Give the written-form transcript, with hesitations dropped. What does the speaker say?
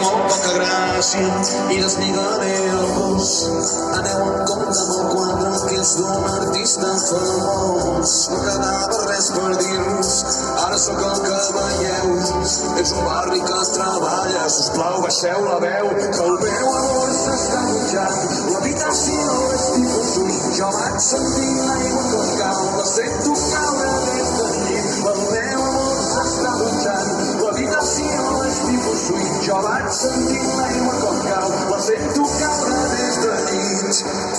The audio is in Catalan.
molt poca gràcia i desnigaré el gos. Aneu en compte amb el quadre que és d'un artista famós. No quedava res per dir-vos, ara sóc el que veieu. És un barri que treballa, sisplau baixeu la veu, que el meu amor s'està dutxant, l'habitació és tipus suït. Jo vaig sentint l'aigua com cau, la sento caure des del llit. El meu amor s'està dutxant, l'habitació és tipus suït. Jo vaig sentint l'aigua com cau, la sento caure des del llit.